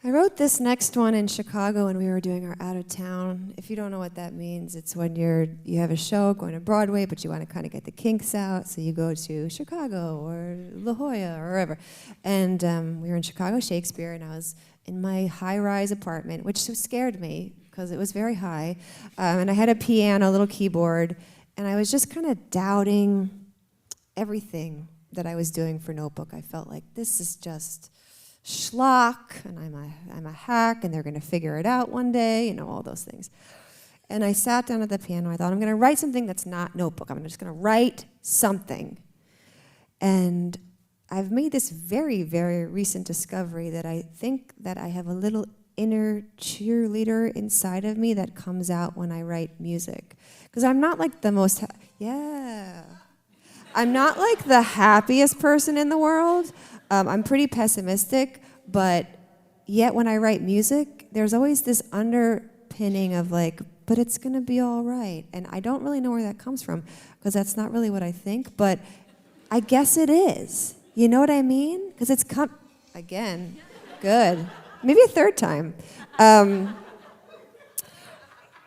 Speaker 2: I wrote this next one in Chicago when we were doing our out of town. If you don't know what that means, it's when you have a show going to Broadway, but you want to kind of get the kinks out, so you go to Chicago or La Jolla or wherever. And we were in Chicago Shakespeare, and I was in my high-rise apartment, which scared me because it was very high. And I had a piano, a little keyboard, and I was just kind of doubting everything that I was doing for Notebook. I felt like this is just schlock, and I'm a hack, and they're going to figure it out one day, you know, all those things. And I sat down at the piano. I thought, I'm going to write something that's not Notebook. I'm just going to write something. And I've made this very, very recent discovery that I think that I have a little inner cheerleader inside of me that comes out when I write music. Because I'm not like the most, I'm not like the happiest person in the world. I'm pretty pessimistic, but yet when I write music, there's always this underpinning of like, but it's going to be all right. And I don't really know where that comes from, because that's not really what I think, but I guess it is. You know what I mean? Because it's again, good. Maybe a third time.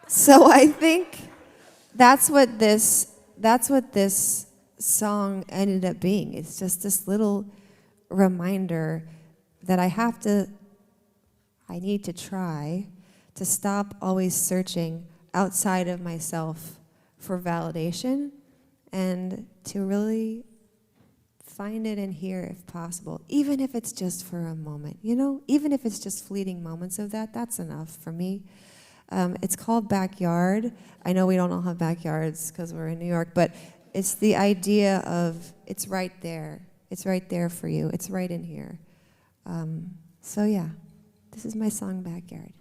Speaker 2: So I think that's what this song ended up being. It's just this little reminder that I need to try to stop always searching outside of myself for validation, and to really find it in here if possible, even if it's just for a moment, you know? Even if it's just fleeting moments of that, that's enough for me. It's called Backyard. I know we don't all have backyards because we're in New York, but it's the idea of it's right there. It's right there for you. It's right in here. So yeah, this is my song, Backyard.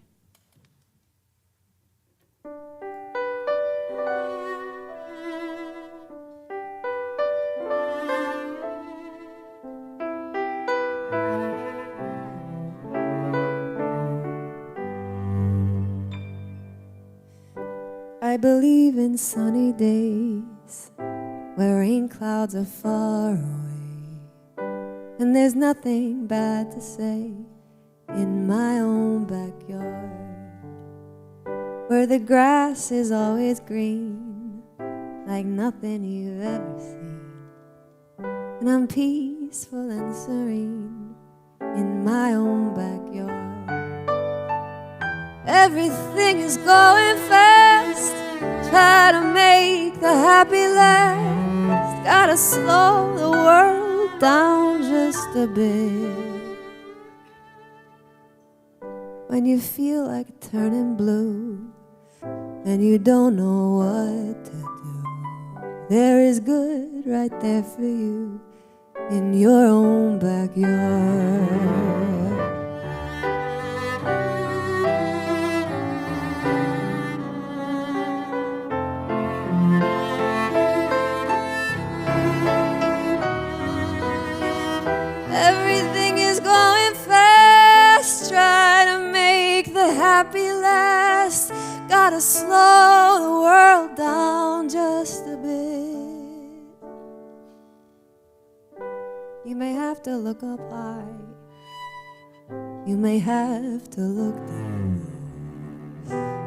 Speaker 2: I believe in sunny days where rain clouds are far away, and there's nothing bad to say, in my own backyard, where the grass is always green, like nothing you've ever seen. And I'm peaceful and serene in my own backyard. Everything is going fast, try to make the happy last. Gotta slow the world down just a bit. When you feel like turning blue and you don't know what to do, there is good right there for you in your own backyard. Everything is going fast, try to make the happy last. Gotta slow the world down just a bit. You may have to look up high, you may have to look down,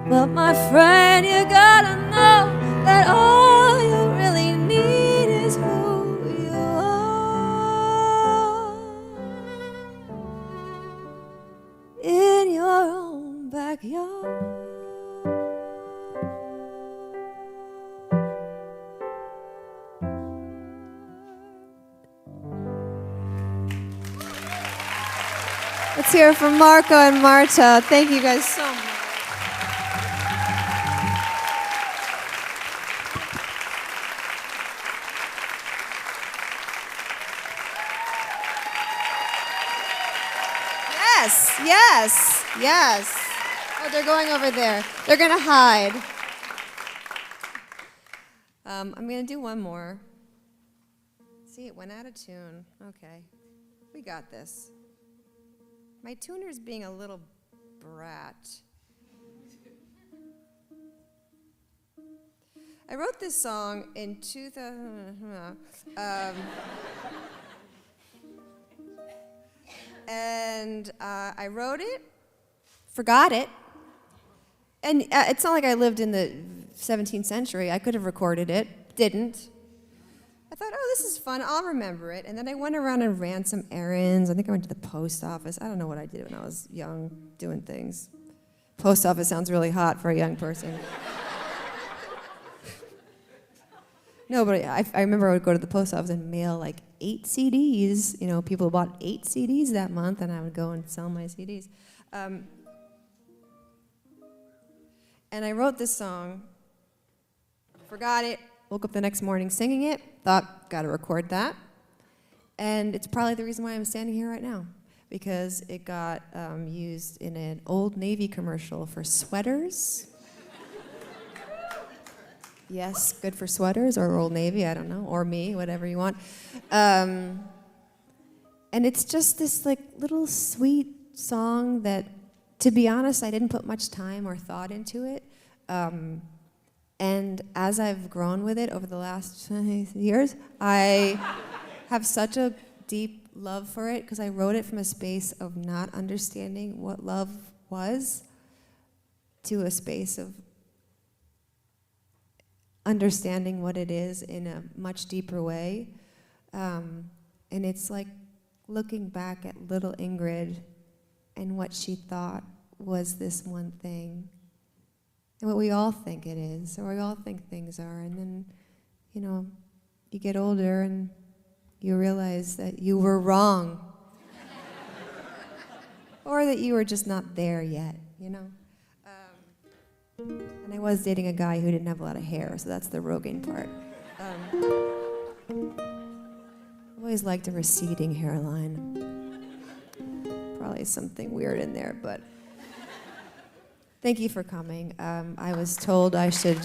Speaker 2: but my friend, you gotta know that all you really need is who you are in your own backyard. Let's hear it from Marco and Marta. Thank you guys so much. Yes, yes, yes. Oh, they're going over there. They're gonna hide. I'm gonna do one more. See, it went out of tune. Okay, we got this. My tuner's being a little brat. I wrote this song in 2000, and I wrote it, forgot it, and it's not like I lived in the 17th century. I could have recorded it, didn't. I thought, oh, this is fun, I'll remember it. And then I went around and ran some errands. I think I went to the post office. I don't know what I did when I was young, doing things. Post office sounds really hot for a young person. No, but I remember I would go to the post office and mail like 8 CDs. You know, people bought 8 CDs that month, and I would go and sell my CDs. And I wrote this song, forgot it, woke up the next morning singing it, thought, gotta record that. And it's probably the reason why I'm standing here right now, because it got used in an Old Navy commercial for sweaters. Yes, good for sweaters or Old Navy, I don't know, or me, whatever you want. And it's just this like little sweet song that, to be honest, I didn't put much time or thought into it. And as I've grown with it over the last years, I have such a deep love for it because I wrote it from a space of not understanding what love was to a space of understanding what it is in a much deeper way. And it's like looking back at little Ingrid and what she thought was this one thing. And what we all think it is, or we all think things are. And then, you know, you get older and you realize that you were wrong. Or that you were just not there yet, you know? And I was dating a guy who didn't have a lot of hair, so that's the Rogaine part. I've always liked a receding hairline. Probably something weird in there, but thank you for coming. I was told I should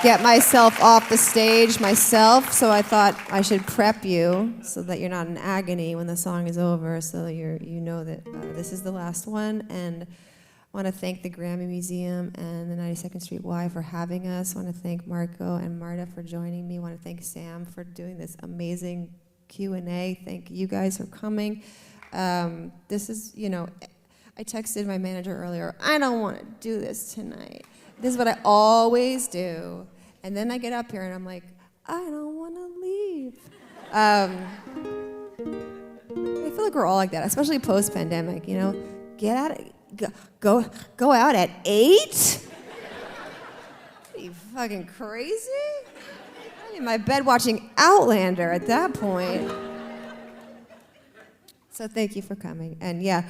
Speaker 2: get myself off the stage myself, so I thought I should prep you so that you're not in agony when the song is over, so you know that this is the last one. And I want to thank the Grammy Museum and the 92nd Street Y for having us. I want to thank Marco and Marta for joining me. I want to thank Sam for doing this amazing Q&A. Thank you guys for coming. This is, I texted my manager earlier, I don't want to do this tonight. This is what I always do. And then I get up here and I'm like, I don't want to leave. I feel like we're all like that, especially post-pandemic, Get out of, go out at 8? Are you fucking crazy? I'm in my bed watching Outlander at that point. So thank you for coming. And yeah,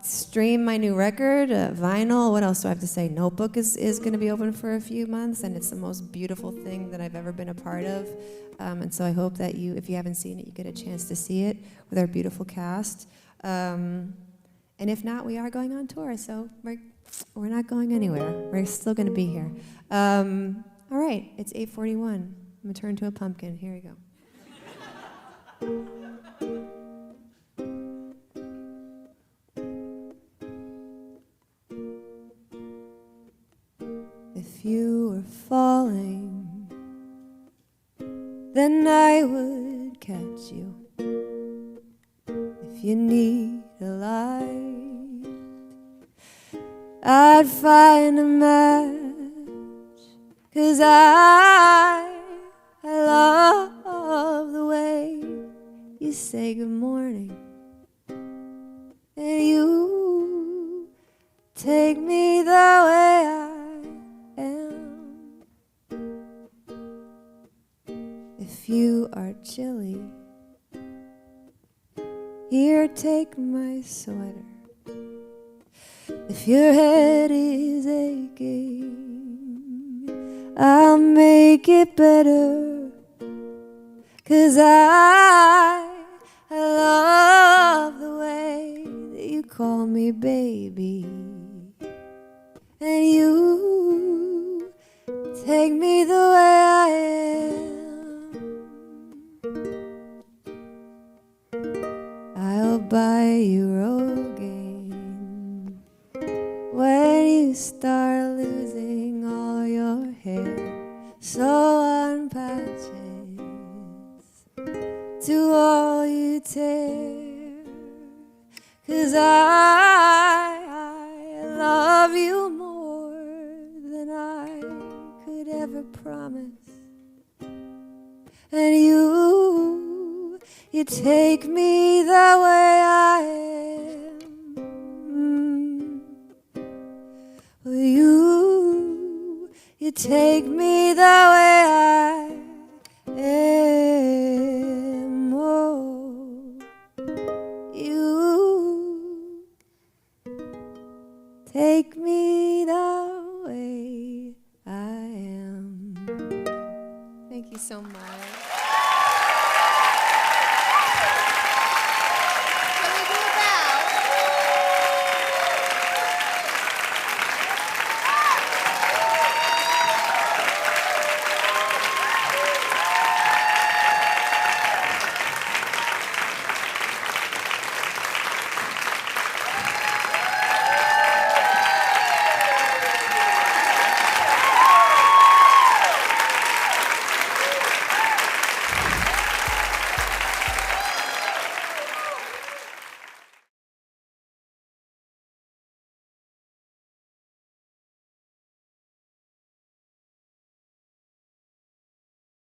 Speaker 2: stream my new record, vinyl. What else do I have to say? Notebook is going to be open for a few months, and it's the most beautiful thing that I've ever been a part of. And so I hope that you, if you haven't seen it, you get a chance to see it with our beautiful cast. And if not, we are going on tour, so we're not going anywhere. We're still going to be here. All right, it's 8:41. I'm going to turn to a pumpkin. Here we go. If you were falling, then I would catch you. If you need a light, I'd find a match. 'Cause I love the way you say good morning, and you take me the way I am. If you are chilly, here, take my sweater. If your head is aching, I'll make it better. 'Cause I love the way that you call me baby, and you take me the way I am. I'll buy you Rogaine when you start losing all your hair. So unpatches to all you tear. 'Cause I love you more than I could ever promise. And you take me the way I am. You take me the way I am. Oh, you take me the way I am. Thank you so much.